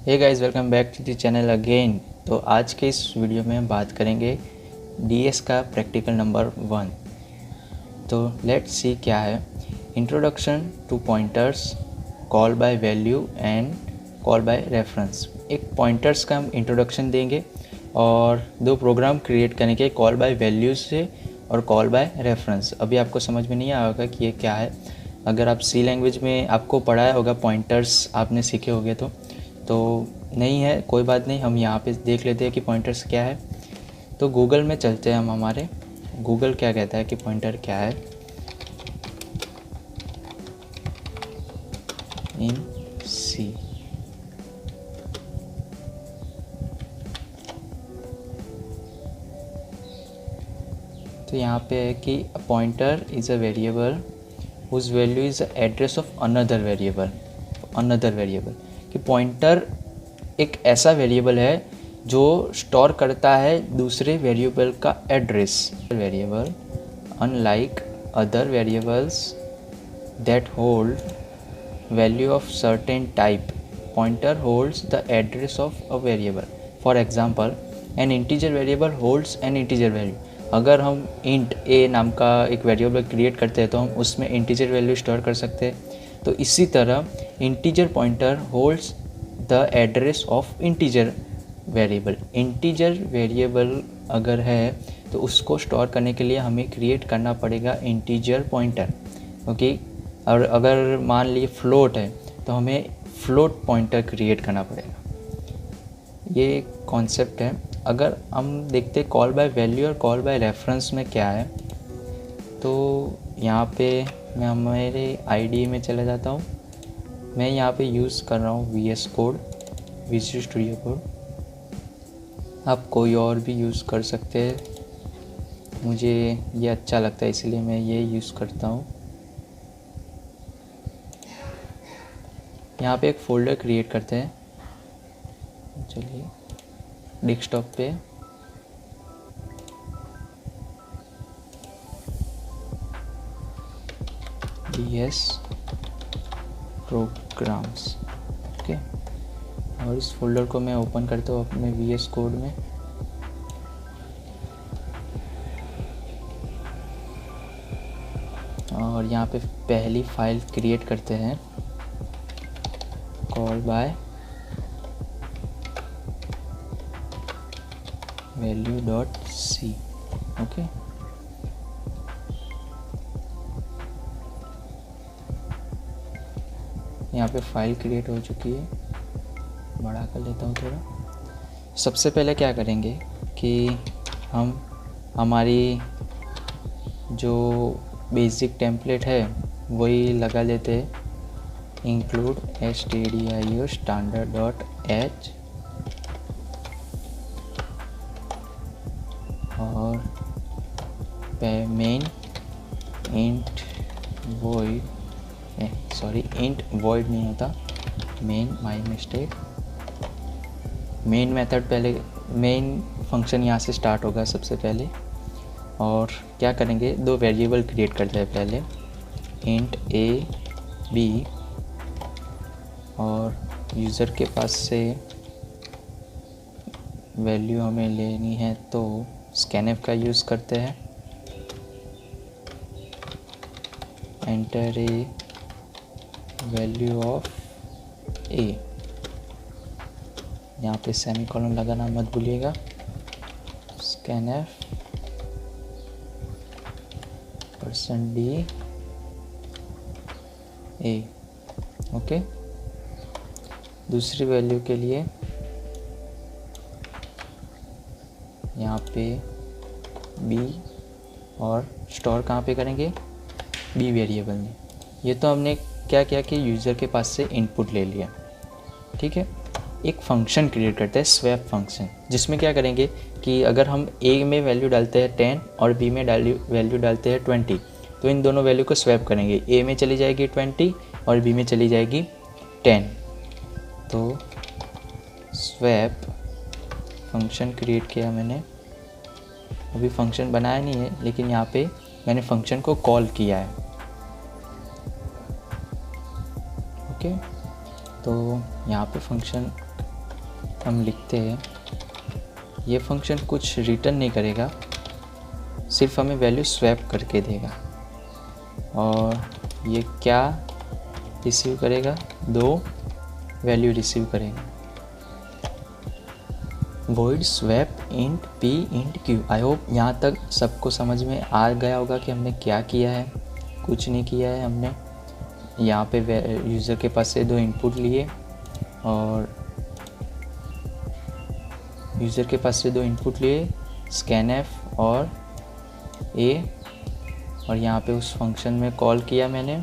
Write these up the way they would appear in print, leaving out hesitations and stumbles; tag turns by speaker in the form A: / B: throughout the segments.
A: Hey guys, welcome back to the channel again. तो आज के इस वीडियो में हम बात करेंगे डीएस का प्रैक्टिकल नंबर 1। तो लेट्स सी क्या है। Introduction to pointers, call by value and call by reference. एक पॉइंटर्स का हम इंट्रोडक्शन देंगे और दो प्रोग्राम क्रिएट करेंगे, कॉल बाय वैल्यूज से और कॉल बाय रेफरेंस। अभी आपको समझ में नहीं आया होगा कि ये क्या है। अगर आप सी लैंग्वेज में आपको पढ़ाया होगा, पॉइंटर्स आपने सीखे होंगे तो नहीं है, कोई बात नहीं। हम यहाँ पे देख लेते हैं कि पॉइंटर्स क्या है। तो गूगल में चलते हैं हम, हमारे गूगल क्या कहता है कि पॉइंटर क्या है इन सी। तो यहाँ पे है कि pointer is a variable whose value is the address of another variable. कि पॉइंटर एक ऐसा वेरिएबल है जो स्टोर करता है दूसरे वेरिएबल का address. Variable unlike other variables that hold value of certain type, pointer holds the address of a variable. For example, N integer variable holds N integer value. अगर हम इंट ए नाम का एक वेरिएबल क्रिएट करते हैं तो हम उसमें इंटीजर वैल्यू स्टोर कर सकते हैं। तो इसी तरह integer pointer holds the address of integer variable. Integer variable अगर है तो उसको स्टोर करने के लिए हमें क्रिएट करना पड़ेगा इंटीजर पॉइंटर। ओके, और अगर मान लीजिए फ्लोट है तो हमें फ्लोट पॉइंटर क्रिएट करना पड़ेगा। ये कॉन्सेप्ट है। अगर हम देखते कॉल बाय वैल्यू और कॉल बाय रेफरेंस में क्या है, तो यहाँ पे मैं हमारे आईडी में चला जाता हूँ। मैं यहाँ पे यूज़ कर रहा हूँ VS code, visual studio code. आप कोई और भी यूज़ कर सकते हैं, मुझे ये अच्छा लगता है इसलिए मैं ये यूज़ करता हूँ। यहाँ पे एक फ़ोल्डर क्रिएट करते हैं। चलिए डेस्कटॉप पे DS प्रोग्राम्स। ओके, और इस फोल्डर को मैं ओपन करता हूँ अपने VS कोड में। और यहाँ पे पहली फाइल क्रिएट करते हैं, कॉल बाय value.c। ओके, यहाँ पे फाइल क्रिएट हो चुकी है। बड़ा कर लेता हूँ थोड़ा। सबसे पहले क्या करेंगे कि हम हमारी जो बेसिक टेम्पलेट है वही लगा लेते हैं, इंक्लूड stdio standard.h और main int void, int void नहीं होता, main, my mistake. Main method पहले, मेन फंक्शन यहाँ से स्टार्ट होगा सबसे पहले। और क्या करेंगे, दो वेरिएबल क्रिएट करते हैं पहले, इंट ए बी, और यूज़र के पास से वैल्यू हमें लेनी है तो स्कैनफ का यूज़ करते हैं। एंटर ए वैल्यू ऑफ ए, यहाँ पे सेमीकोलन लगाना मत भूलिएगा। स्कैनफ %d ए। ओके, दूसरी वैल्यू के लिए यहाँ पे b, और स्टोर कहाँ पे करेंगे, b वेरिएबल में। ये तो हमने क्या किया कि यूज़र के पास से इनपुट ले लिया। ठीक है, एक फंक्शन क्रिएट करते हैं, स्वैप फंक्शन, जिसमें क्या करेंगे कि अगर हम a में वैल्यू डालते हैं 10 और b में वैल्यू डालते हैं 20, तो इन दोनों वैल्यू को स्वैप करेंगे। a में चली जाएगी 20 और b में चली जाएगी 10। तो स्वैप फंक्शन क्रिएट किया मैंने। अभी फंक्शन बनाया नहीं है, लेकिन यहाँ पे मैंने फंक्शन को कॉल किया है। ओके, तो यहाँ पे फंक्शन हम लिखते हैं, ये फंक्शन कुछ रिटर्न नहीं करेगा, सिर्फ हमें वैल्यू स्वैप करके देगा। और ये क्या रिसीव करेगा? 2 वैल्यू रिसीव करेगा। void swap int p int q। I hope यहाँ तक सबको समझ में आ गया होगा कि हमने क्या किया है। कुछ नहीं किया है हमने। यहाँ पे यूज़र के पास से 2 इनपुट लिए और scanf और a, और यहाँ पे उस फंक्शन में कॉल किया मैंने।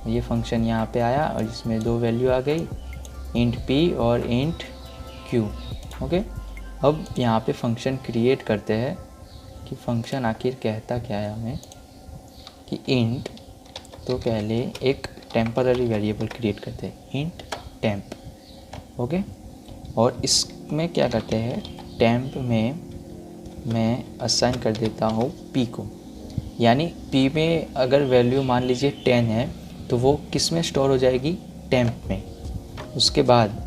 A: ये फंक्शन यहाँ पे आया और इसमें 2 वैल्यू आ गई, int p और int q। ओके, अब यहाँ पे फंक्शन क्रिएट करते हैं कि फंक्शन आखिर कहता क्या है हमें कि int, तो पहले एक टेम्पररी वेरिएबल क्रिएट करते हैं int temp। ओके, और इसमें क्या करते हैं, temp में मैं असाइन कर देता हूँ p को। यानी p में अगर वैल्यू मान लीजिए 10 है तो वो किस में स्टोर हो जाएगी? temp में। उसके बाद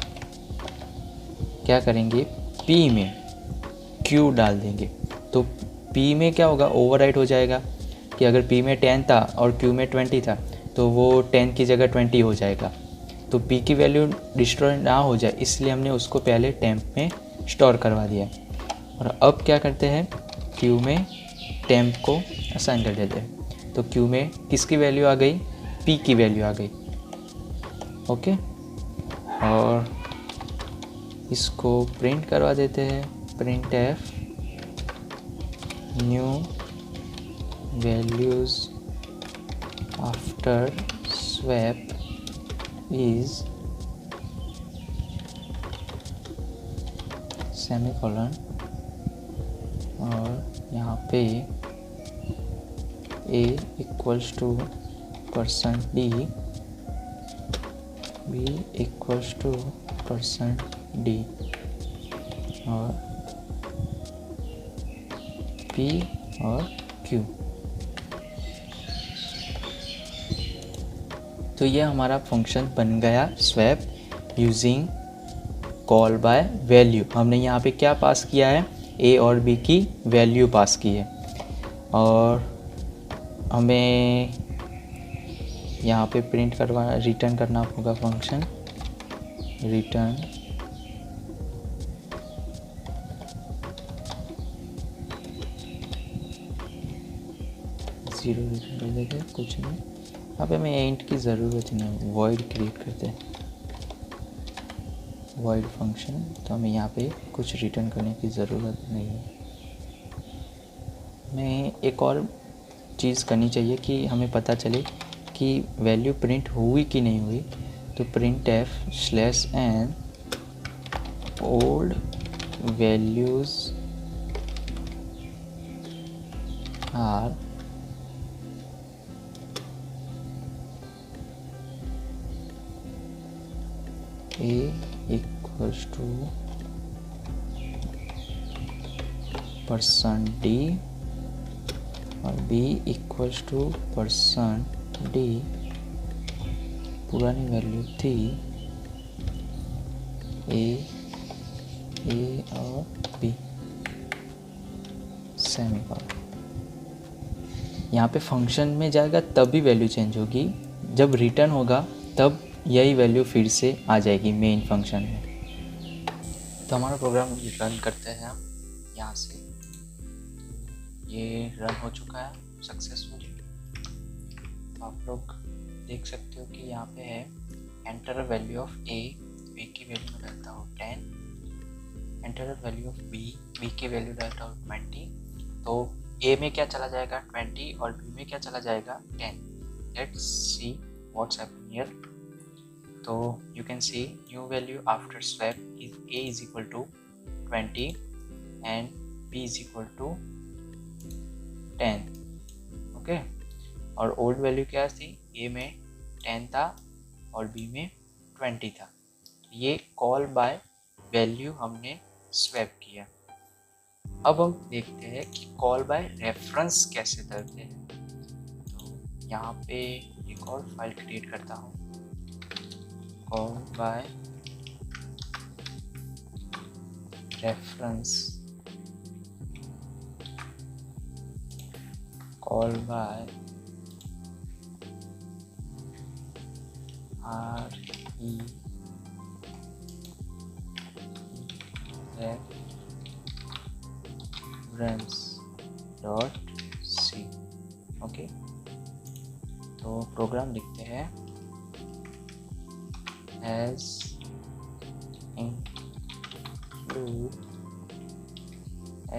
A: क्या करेंगे, p में q डाल देंगे, तो p में क्या होगा, ओवरराइट हो जाएगा कि अगर p में 10 था और q में 20 था तो वो 10 की जगह 20 हो जाएगा। तो p की वैल्यू डिस्ट्रॉय ना हो जाए इसलिए हमने उसको पहले temp में स्टोर करवा दिया। और अब क्या करते हैं, q में temp को असाइन कर देते हैं। तो q में किसकी वैल्यू आ गई? p की वैल्यू आ गई। ओके, और इसको प्रिंट करवा देते हैं, printf new values after swap is semicolon, और यहाँ पे a equals to %d, b equals to %d, और p और q। तो ये हमारा फंक्शन बन गया swap using call by value. हमने यहाँ पे क्या पास किया है, a और b की वैल्यू पास की है, और हमें यहाँ पे रिटर्न करना होगा फंक्शन रिटर्न जीरो रिटर्न कर देते, कुछ नहीं। यहाँ पे हमें इंट की ज़रूरत ही नहीं, वॉइड क्रिएट करते हैं, वॉइड फंक्शन। तो हमें यहाँ पे कुछ रिटर्न करने की ज़रूरत नहीं है। हमें एक और चीज़ करनी चाहिए कि हमें पता चले कि वैल्यू प्रिंट हुई कि नहीं हुई। तो printf/n old values are a equals to %d और b इक्वल्स टू %d। पुरानी वैल्यू थी a और b, सेमीकोलन। यहाँ पे फंक्शन में जाएगा तभी वैल्यू चेंज होगी, जब रिटर्न होगा तब यही वैल्यू फिर से आ जाएगी मेन फंक्शन में। तो हमारा प्रोग्राम रन करते हैं हम यहाँ से। ये रन हो चुका है सक्सेसफुली। तो आप लोग देख सकते हो कि यहाँ पे है एंटर वैल्यू ऑफ a की वैल्यू में डालता हूँ 10, एंटर वैल्यू ऑफ b की वैल्यू डालता हूँ 20। तो a में क्या चला जाएगा 20 और b में क्या चला जाएगा 10। Let's see what's happen here. तो you can see new value after swap is a is equal to 20 and b is equal to 10। Okay, और ओल्ड वैल्यू क्या थी, a में 10 था और b में 20 था। ये कॉल बाय वैल्यू हमने स्वैप किया। अब हम देखते हैं कि कॉल बाय रेफरेंस कैसे करते हैं। तो यहाँ पे एक और फाइल क्रिएट करता हूँ, call by reference call by reference dot c। Okay, तो प्रोग्राम लिखते हैं as include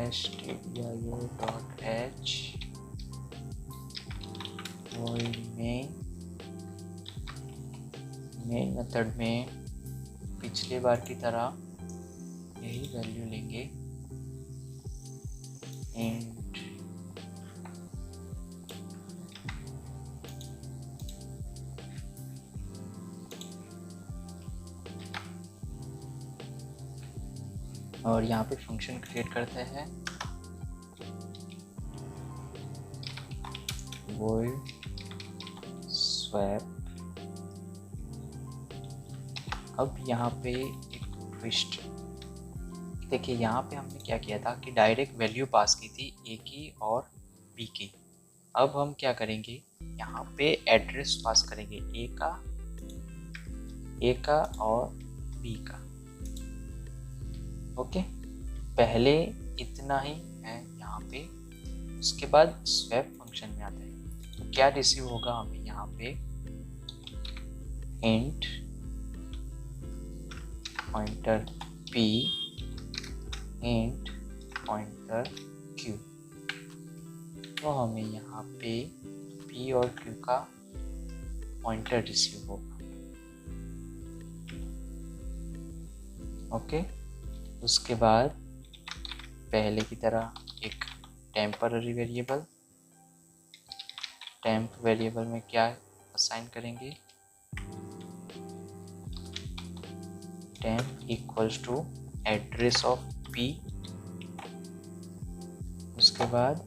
A: stdio.h void main method में पिछली बार की तरह यही वैल्यू लेंगे int और यहाँ पे फंक्शन क्रिएट करते हैं void swap। अब यहाँ पे एक ट्विस्ट देखिए, यहाँ पे हमने क्या किया था कि डायरेक्ट वैल्यू पास की थी ए की और बी की। अब हम क्या करेंगे, यहाँ पे एड्रेस पास करेंगे ए का और बी का। ओके, पहले इतना ही है यहाँ पे, उसके बाद स्वैप फंक्शन में आता है। तो क्या रिसीव होगा हमें यहाँ पे int pointer p int pointer q। तो हमें यहाँ पे p और q का पॉइंटर रिसीव होगा। ओके, उसके बाद पहले की तरह एक टेम्पररी वेरिएबल, टेम्प वेरिएबल में क्या असाइन करेंगे, temp equals to address of p। उसके बाद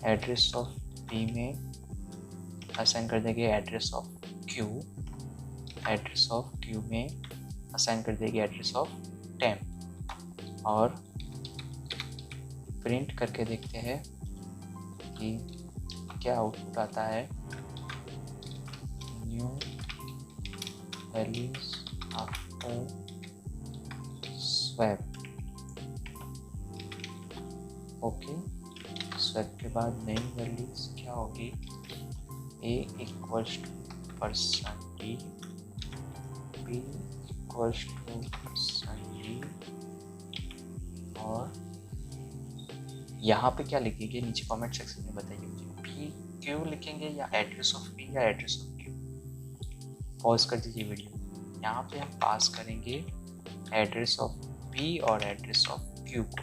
A: एड्रेस ऑफ p में असाइन कर देंगे address of q, address of q में असाइन कर देंगे एड्रेस ऑफ टेम्प। और प्रिंट करके देखते हैं कि क्या आउटपुट आता है। New values after swap. Okay, swap के बाद नई वैल्यूज क्या होगी, a equals to %d, b equals to %d, और यहाँ पे क्या लिखेंगे नीचे कमेंट सेक्शन में बताइए मुझे, p क्यू लिखेंगे या एड्रेस ऑफ p या एड्रेस ऑफ q। पॉज कर दीजिए वीडियो। यहाँ पे हम पास करेंगे एड्रेस ऑफ p और एड्रेस ऑफ q को,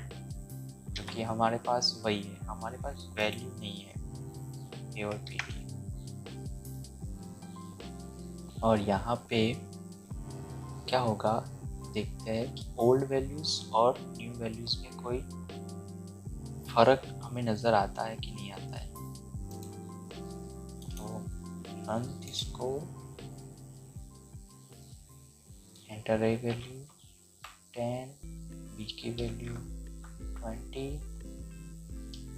A: क्योंकि हमारे पास वही है, हमारे पास वैल्यू नहीं है a और p की। और यहाँ पे क्या होगा देखते हैं कि ओल्ड वैल्यूज और न्यू वैल्यूज में कोई फर्क हमें नजर आता है कि नहीं आता है। तो run this code, enter A value 10, B की value 20,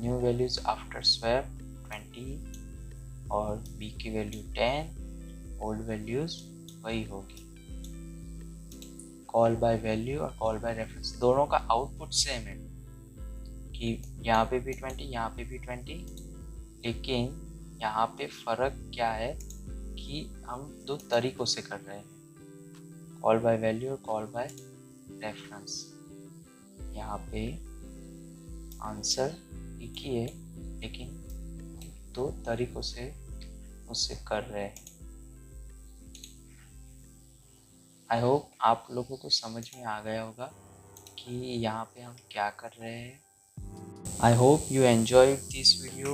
A: new values after swap 20 और बी की वैल्यू 10, ओल्ड वैल्यूज वही होगी। कॉल बाय वैल्यू और कॉल बाय रेफरेंस दोनों का आउटपुट सेम है कि यहाँ पे भी 20, यहाँ पे भी 20, लेकिन यहाँ पे फर्क क्या है कि हम दो तरीकों से कर रहे हैं, कॉल बाय वैल्यू और कॉल बाय रेफरेंस। यहाँ पे आंसर एक ही है, लेकिन दो तरीकों से उससे कर रहे हैं। आई होप आप लोगों को समझ में आ गया होगा कि यहाँ पे हम क्या कर रहे हैं। I hope you enjoyed this video.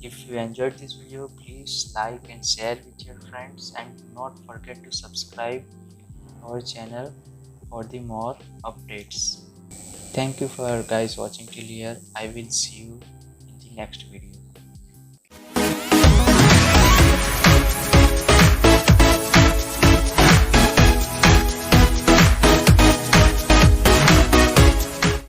A: If you enjoyed this video, please like and share with your friends, and do not forget to subscribe our channel for the more updates. Thank you for guys watching till here. I will see you in the next video.